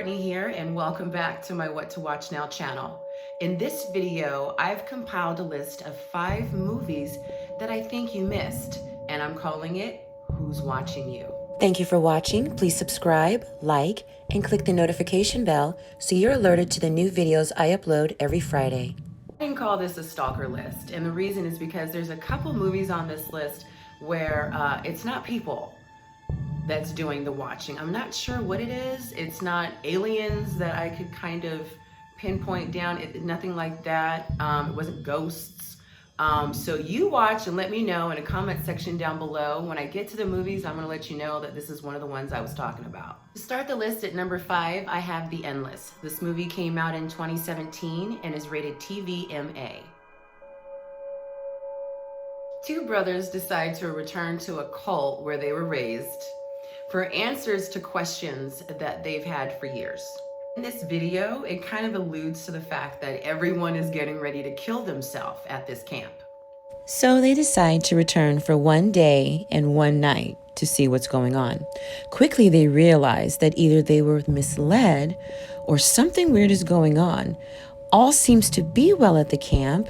Courtney here, and welcome back to my What to Watch Now channel. In this video, I've compiled a list of 5 movies that I think you missed, and I'm calling it Who's Watching You? Thank you for watching. Please subscribe, like, and click the notification bell so you're alerted to the new videos I upload every Friday. I can call this a stalker list, and the reason is because there's a couple movies on this list where it's not people that's doing the watching. I'm not sure what it is. It's not aliens that I could kind of pinpoint down. Nothing like that. It wasn't ghosts. So you watch and let me know in a comment section down below. When I get to the movies, I'm going to let you know that this is one of the ones I was talking about. To start the list at number 5, I have The Endless. This movie came out in 2017 and is rated TVMA. Two brothers decide to return to a cult where they were raised for answers to questions that they've had for years. In this video, it kind of alludes to the fact that everyone is getting ready to kill themselves at this camp. So they decide to return for one day and one night to see what's going on. Quickly, they realize that either they were misled or something weird is going on. All seems to be well at the camp.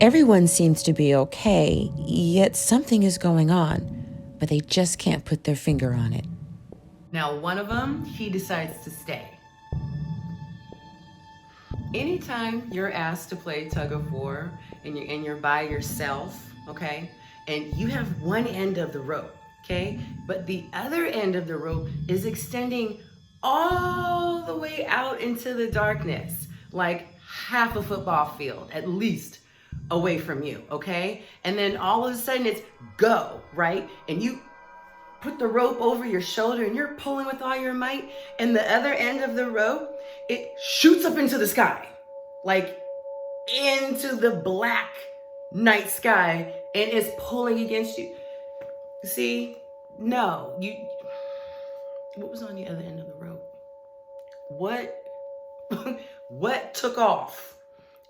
Everyone seems to be okay, yet something is going on, but they just can't put their finger on it. Now, one of them, he decides to stay. Anytime you're asked to play tug of war and you're by yourself, okay, and you have one end of the rope, okay, but the other end of the rope is extending all the way out into the darkness, like half a football field at least away from you, okay? And then all of a sudden it's go, right? And you put the rope over your shoulder and you're pulling with all your might, and the other end of the rope, it shoots up into the sky, like into the black night sky, and is pulling against you. See, no, what was on the other end of the rope? What took off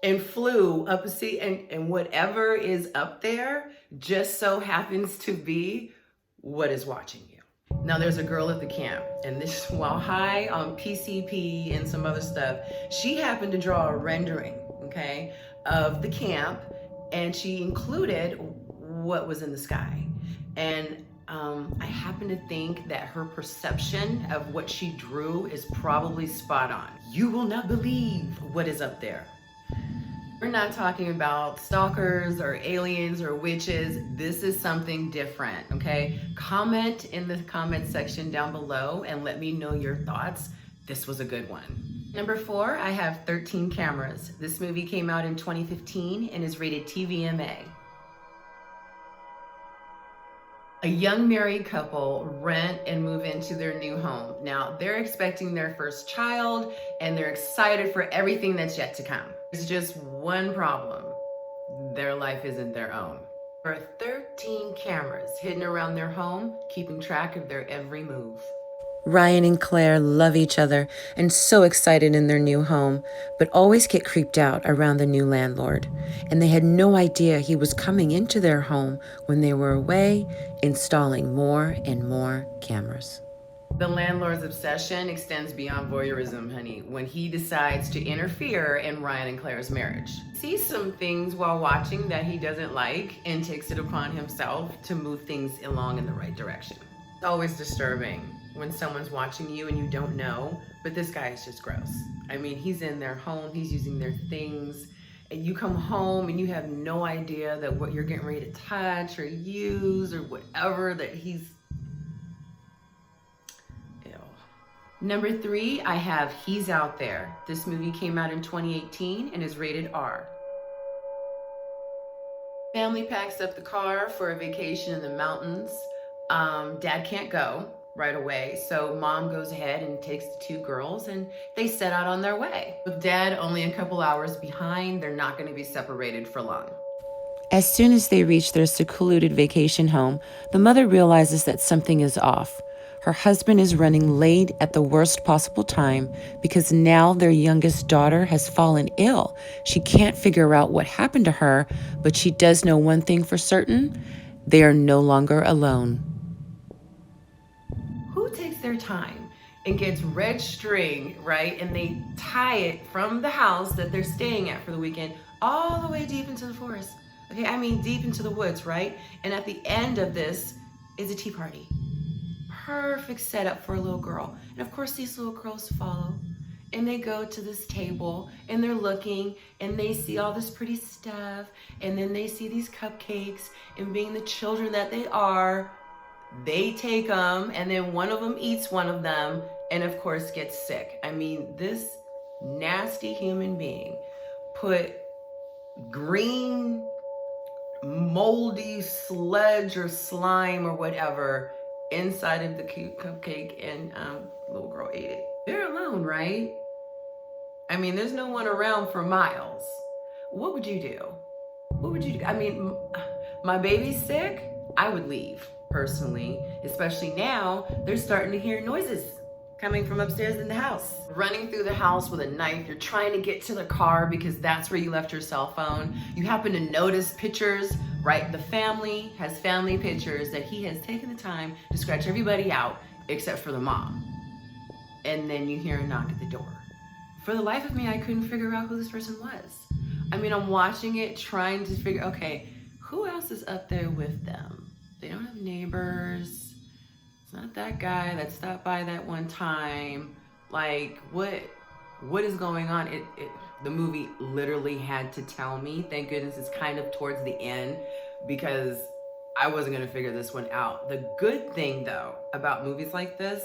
and flew up, see, and whatever is up there just so happens to be what is watching you. Now, there's a girl at the camp, and this, while high on PCP and some other stuff, she happened to draw a rendering, okay, of the camp, and she included what was in the sky. And I happen to think that her perception of what she drew is probably spot on. You will not believe what is up there. We're not talking about stalkers or aliens or witches. This is something different, okay? Comment in the comment section down below and let me know your thoughts. This was a good one. Number 4, I have 13 Cameras. This movie came out in 2015 and is rated TVMA. A young married couple rent and move into their new home. Now, they're expecting their first child and they're excited for everything that's yet to come. There's just one problem. Their life isn't their own. There are 13 cameras hidden around their home, keeping track of their every move. Ryan and Claire love each other and so excited in their new home, but always get creeped out around the new landlord. And they had no idea he was coming into their home when they were away, installing more and more cameras. The landlord's obsession extends beyond voyeurism, honey, when he decides to interfere in Ryan and Claire's marriage. He sees some things while watching that he doesn't like and takes it upon himself to move things along in the right direction. It's always disturbing when someone's watching you and you don't know, but this guy is just gross. I mean, he's in their home, he's using their things, and you come home and you have no idea that what you're getting ready to touch or use or whatever, that he's... Ew. Number 3, I have He's Out There. This movie came out in 2018 and is rated R. Family packs up the car for a vacation in the mountains. Dad can't go right away, so mom goes ahead and takes the 2 girls and they set out on their way. With dad only a couple hours behind, they're not going to be separated for long. As soon as they reach their secluded vacation home, the mother realizes that something is off. Her husband is running late at the worst possible time because now their youngest daughter has fallen ill. She can't figure out what happened to her, but she does know one thing for certain: they are no longer alone. Who takes their time and gets red string, right? And they tie it from the house that they're staying at for the weekend all the way deep into the forest. Okay, I mean deep into the woods, right? And at the end of this is a tea party. Perfect setup for a little girl. And of course these little girls follow. And they go to this table and they're looking and they see all this pretty stuff. And then they see these cupcakes, and being the children that they are, they take them, and then one of them eats one of them and of course gets sick. I mean, this nasty human being put green moldy sludge or slime or whatever inside of the cute cupcake, and little girl ate it. They're alone, right? I mean, there's no one around for miles. What would you do? What would you do? I mean, my baby's sick, I would leave personally, especially now they're starting to hear noises coming from upstairs in the house. Running through the house with a knife, you're trying to get to the car because that's where you left your cell phone. You happen to notice pictures, right? The family has family pictures that he has taken the time to scratch everybody out except for the mom. And then you hear a knock at the door. For the life of me, I couldn't figure out who this person was. I mean, I'm watching it, trying to figure, okay, who else is up there with them? They don't have neighbors. It's not that guy that stopped by that one time. Like, what is going on? The movie literally had to tell me. Thank goodness it's kind of towards the end, because I wasn't gonna figure this one out. The good thing though about movies like this,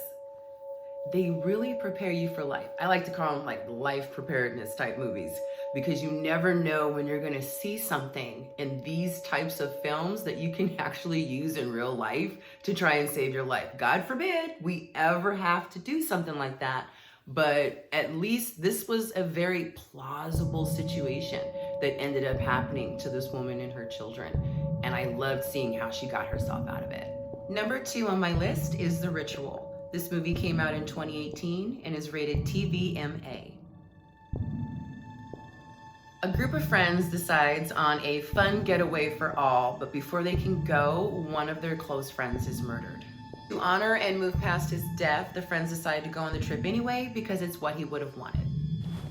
they really prepare you for life. I like to call them like life preparedness type movies, because you never know when you're gonna see something in these types of films that you can actually use in real life to try and save your life. God forbid we ever have to do something like that. But at least this was a very plausible situation that ended up happening to this woman and her children. And I loved seeing how she got herself out of it. Number 2 on my list is The Ritual. This movie came out in 2018 and is rated TVMA. A group of friends decides on a fun getaway for all, but before they can go, one of their close friends is murdered. To honor and move past his death, the friends decide to go on the trip anyway because it's what he would have wanted.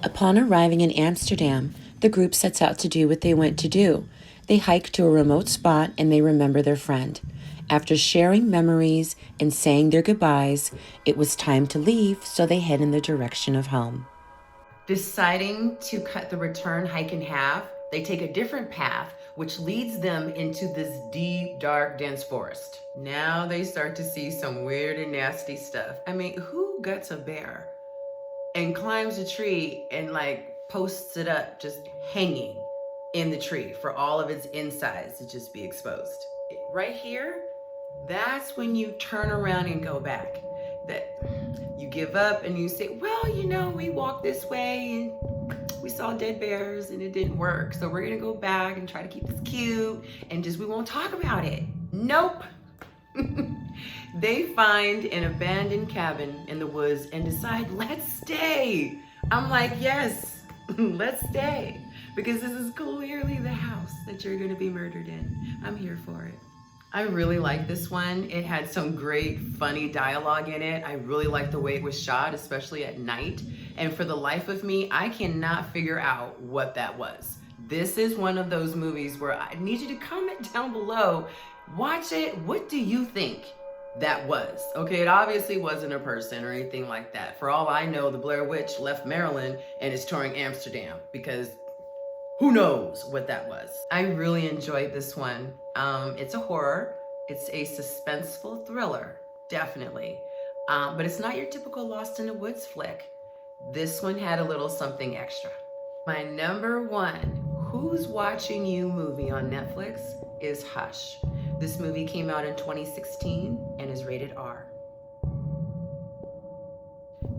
Upon arriving in Amsterdam, the group sets out to do what they went to do. They hike to a remote spot and they remember their friend. After sharing memories and saying their goodbyes, it was time to leave, so they head in the direction of home. Deciding to cut the return hike in half, they take a different path, which leads them into this deep, dark, dense forest. Now they start to see some weird and nasty stuff. I mean, who guts a bear and climbs a tree and like posts it up just hanging in the tree for all of its insides to just be exposed? Right here, that's when you turn around and go back. That you give up and you say, well, you know, we walked this way and we saw dead bears and it didn't work. So we're gonna go back and try to keep this cute and just, we won't talk about it. Nope. They find an abandoned cabin in the woods and decide, let's stay. I'm like, yes, let's stay. Because this is clearly the house that you're gonna be murdered in. I'm here for it. I really like this one. It had some great funny dialogue in it. I really like the way it was shot, especially at night. And for the life of me, I cannot figure out what that was. This is one of those movies where I need you to comment down below. Watch it. What do you think that was? Okay, it obviously wasn't a person or anything like that. For all I know, the Blair Witch left Maryland and is touring Amsterdam, because who knows what that was. I really enjoyed this one. It's a horror. It's a suspenseful thriller, definitely. But it's not your typical Lost in the Woods flick. This one had a little something extra. My number 1 Who's Watching You movie on Netflix is Hush. This movie came out in 2016 and is rated R.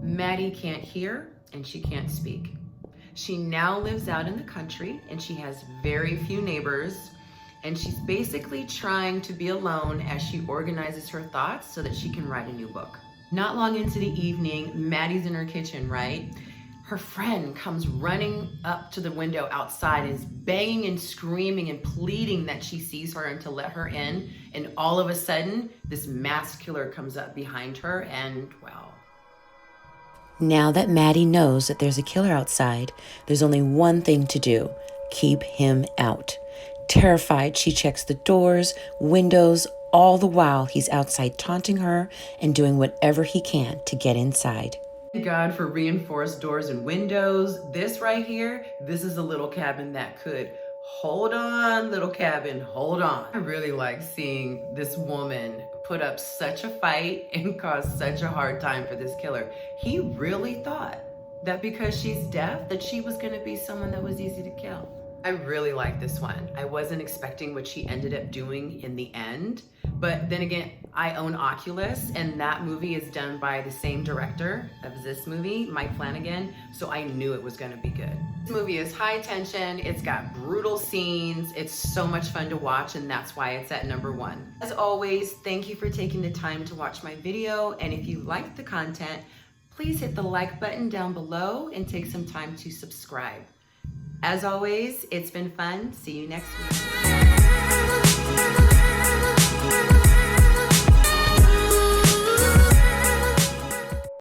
Maddie can't hear and she can't speak. She now lives out in the country and she has very few neighbors, and she's basically trying to be alone as she organizes her thoughts so that she can write a new book. Not long into the evening, Maddie's in her kitchen, right? Her friend comes running up to the window outside and is banging and screaming and pleading that she sees her and to let her in. And all of a sudden, this masked killer comes up behind her and, well, Now that Maddie knows that there's a killer outside, there's only one thing to do: keep him out. Terrified, she checks the doors, windows, all the while he's outside taunting her and doing whatever he can to get inside. Thank God for reinforced doors and windows. This right here, this is a little cabin that could hold on, little cabin, hold on. I really like seeing this woman put up such a fight and cause such a hard time for this killer. He really thought that because she's deaf, that she was gonna be someone that was easy to kill. I really like this one. I wasn't expecting what she ended up doing in the end, but then again, I own Oculus, and that movie is done by the same director of this movie, Mike Flanagan, so I knew it was gonna be good. This movie is high tension, it's got brutal scenes, it's so much fun to watch, and that's why it's at #1. As always, thank you for taking the time to watch my video, and if you liked the content, please hit the like button down below and take some time to subscribe. As always, it's been fun. See you next week.